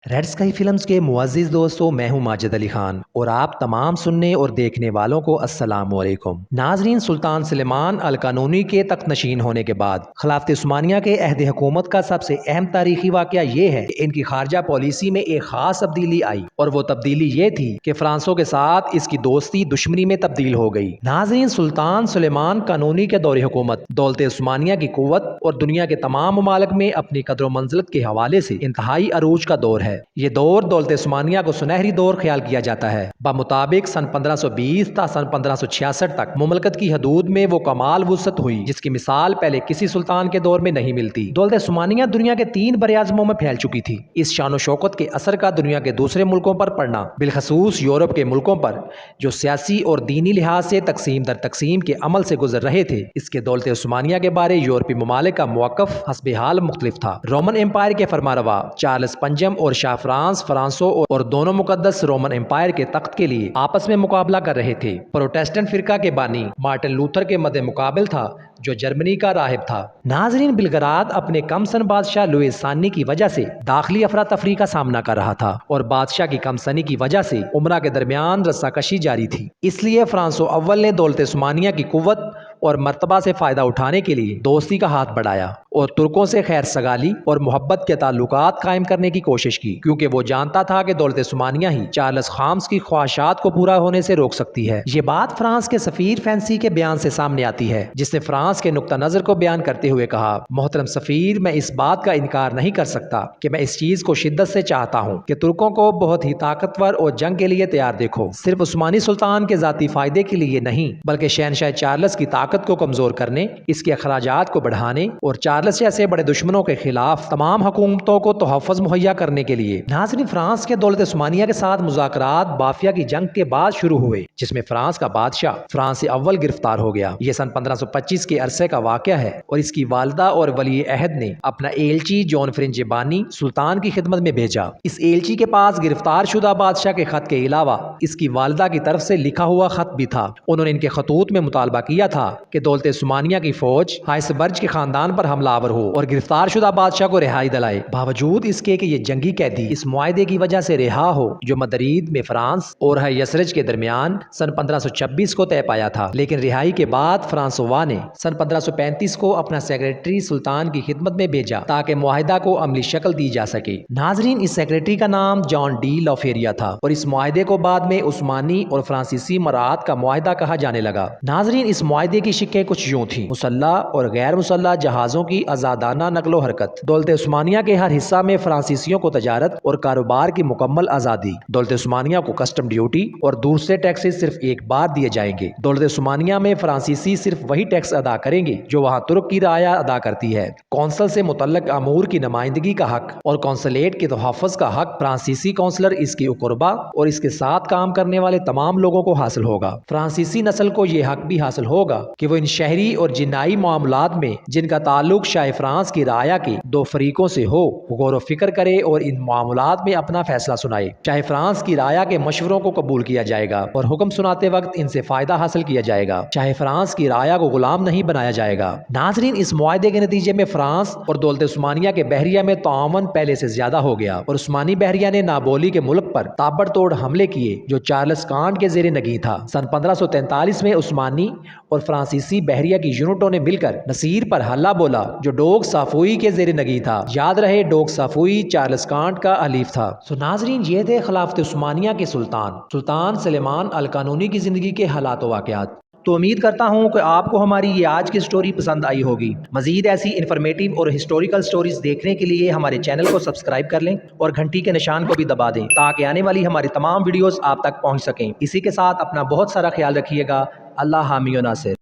Red sky films के मुअज़्ज़िज़ दोस्तों, मैं हूं माजिद अली खान और आप तमाम सुनने और देखने वालों को अस्सलामु अलैकुम। नाजरीन, सुल्तान सुलेमान अल कानूनी के तख्त नशीन होने के बाद खिलाफत उस्मानिया के अहद हुकूमत का सबसे अहम तारीखी वाक़या ये है कि इनकी खारजा पॉलिसी में एक खास तब्दीली आई और वो तब्दीली ये थी कि फ्रांसों के साथ इसकी दोस्ती दुश्मनी में तब्दील हो गई। नाजरीन, सुल्तान सुलेमान कानूनी के दौर हुकूमत दौलत उस्मानिया की कुव्वत और दुनिया के तमाम ममालिक में अपनी कदर मंजिलत के हवाले से इंतहाई अरूज का दौर है। ये दौर दौलत उस्मानिया को सुनहरी दौर ख्याल किया जाता है। बामुताबिक सन 1520 ta सन 1566 तक मुमलकत की हदूद में वो कमाल वुसअत हुई जिसकी मिसाल पहले किसी सुल्तान के दौर में नहीं मिलती। दौलत उस्मानिया दुनिया के 3 बरआज़मों में फैल चुकी थी। इस शान शौकत के असर का दुनिया के दूसरे मुल्कों पर पड़ना, बिलखसूस यूरोप के मुल्कों पर जो सियासी और दीनी लिहाज से तकसीम दर तकसीम के अमल से गुजर रहे थे, इसके दौलत उस्मानिया के बारे यूरोपीय ममालिक का मौक़िफ़ हस्बे हाल मुख्तलिफ था। रोमन एम्पायर के फरमारवा चार्ल्स पंजम और शाह फ्रांसो और दोनों मुकद्दस रोमन एम्पायर के तख्त के लिए आपस में मुकाबला कर रहे थे। प्रोटेस्टेंट फिरका के बानी मार्टिन लूथर के मद्दे मुकाबिल था जो जर्मनी का राहिब था। नाजरीन, बिलग्राद अपने कमसन बादशाह लुइस सानी की वजह से दाखिली अफरा तफरी का सामना कर रहा था और बादशाह की कमसनी की वजह से उमरा के दरमियान रस्साकशी जारी थी। इसलिए फ्रांसो अव्वल ने दौलत उस्मानिया की कुव्वत और मर्तबा से फायदा उठाने के लिए दोस्ती का हाथ बढ़ाया और तुर्कों से खैर सगाली और मोहब्बत के ताल्लुकात कायम करने की कोशिश की, क्योंकि वो जानता था कि दौलत उस्मानिया ही चार्ल्स खाम्स की ख्वाहिशात को पूरा होने से रोक सकती है। ये बात फ्रांस के सफीर फैंसी के बयान से सामने आती है, जिसने फ्रांस के नुक्ता नजर को बयान करते हुए कहा, मोहतरम सफीर, मैं इस बात का इनकार नहीं कर सकता कि मैं इस चीज को शिद्दत से चाहता हूँ कि तुर्कों को बहुत ही ताकतवर और जंग के लिए तैयार देखो, सिर्फ उस्मानी सुल्तान के जाती फायदे के लिए नहीं बल्कि शहनशाह चार्ल्स की ताकत को कमजोर करने, इसके अखराजात को बढ़ाने और चार्ल्स जैसे बड़े दुश्मनों के खिलाफ तमाम हुकूमतों को तोहफ़्फ़ुज़ मुहैया करने के लिए। नाज़रीन, फ्रांस के दौलत उस्मानिया के साथ मुज़ाकरात बाफिया की जंग के बाद शुरू हुए, जिसमें फ्रांस का बादशाह फ्रांसी अव्वल गिरफ्तार हो गया। यह सन 1525 के अरसे का वाक़या है और इसकी वालदा और वली अहद ने अपना एलची जॉन फ्रिंजिबानी सुल्तान की खिदमत में भेजा। इस एलची के पास गिरफ्तार शुदा बादशाह के खत के अलावा इसकी वालदा की तरफ से लिखा हुआ खत भी था। उन्होंने इनके खतूत में मुतालबा किया था कि दौलत उस्मानिया की फौज हाइसबर्ग के खानदान पर हमलावर हो और गिरफ्तार शुदा बादशाह को रिहाई दिलाए, बावजूद इसके कि ये जंगी कैदी इस मुआहदे की वजह से रिहा हो जो मदरीद में फ्रांस और यसरज के दरमियान सन 1526 को तय पाया था। लेकिन रिहाई के बाद फ्रांसोवा ने सन 1535 को अपना सेक्रेटरी सुल्तान की खिदमत में भेजा ताकि मुआहदा को अमली शक्ल दी जा सके। नाजरीन, इस सेक्रेटरी का नाम जॉन डी लॉफेरिया था और इस मुआहदे को बाद में उस्मानी और फ्रांसीसी मरात का मुआहदा कहा जाने लगा। नाजरीन, इस मुआहदे की शिक्कें कुछ यूं थी: मुसल्ला और गैर मुसल्ला जहाजों की आजादाना नकलो हरकत, दौलत उस्मानिया के हर हिस्सा में फ्रांसीसियों को तजारत और कारोबार की मुकम्मल आज़ादी, दौलत उस्मानिया को कस्टम ड्यूटी और दूसरे टैक्सेस सिर्फ एक बार दिए जाएंगे, दौलत उस्मानिया में फ्रांसीसी सिर्फ वही टैक्स अदा करेंगे जो वहाँ तुर्क की राया अदा करती है, कौंसल से मुतल्लक अमूर की नुमाइंदगी का हक और कौंसलेट के तहफ़्फ़ुज़ का हक फ्रांसीसी कौंसलर, इसकी उक़रबा और इसके साथ काम करने वाले तमाम लोगों को हासिल होगा। फ्रांसीसी नस्ल को यह हक भी हासिल होगा कि वो इन शहरी और जिनाई मामलात में जिनका ताल्लुक शाह फ्रांस की राया के दो फरीकों से हो, गौर फिक्र करे और इन मामलात में अपना फैसला सुनाए। शाह फ्रांस की राया के मशवरों को कबूल किया जाएगा और हुक्म सुनाते वक्त इनसे फायदा हासिल किया जाएगा। शाह फ्रांस की राया को गुलाम नहीं बनाया जाएगा। नाजरीन, इस मुआहदे के नतीजे में फ्रांस और दौलत उस्मानिया के बहरिया में तावन पहले से ज्यादा हो गया और उस्मानी बहरिया ने नाबोली के मुल्क पर ताबड़तोड़ हमले किए जो चार्ल्स कांट के जेर नगी था। सन 1543 में उस्मानी और फ्रांसीसी बहरिया की यूनिटों ने मिलकर नसीर पर हल्ला बोला जो डोग साफुई के जेर नगी था। याद रहे, डोग साफुई चार्ल्स कांट का अलीफ था। सो नाजरीन, ये थे खिलाफत उस्मानिया के सुल्तान सुलेमान अल कानूनी की जिंदगी के हालात व वाक़यात। तो उम्मीद करता हूँ कि आपको हमारी ये आज की स्टोरी पसंद आई होगी। मजीद ऐसी इन्फॉर्मेटिव और हिस्टोरिकल स्टोरीज देखने के लिए हमारे चैनल को सब्सक्राइब कर लें और घंटी के निशान को भी दबा दें ताकि आने वाली हमारी तमाम वीडियोस आप तक पहुँच सकें। इसी के साथ अपना बहुत सारा ख्याल रखिएगा। अल्लाह हामी व नासिर।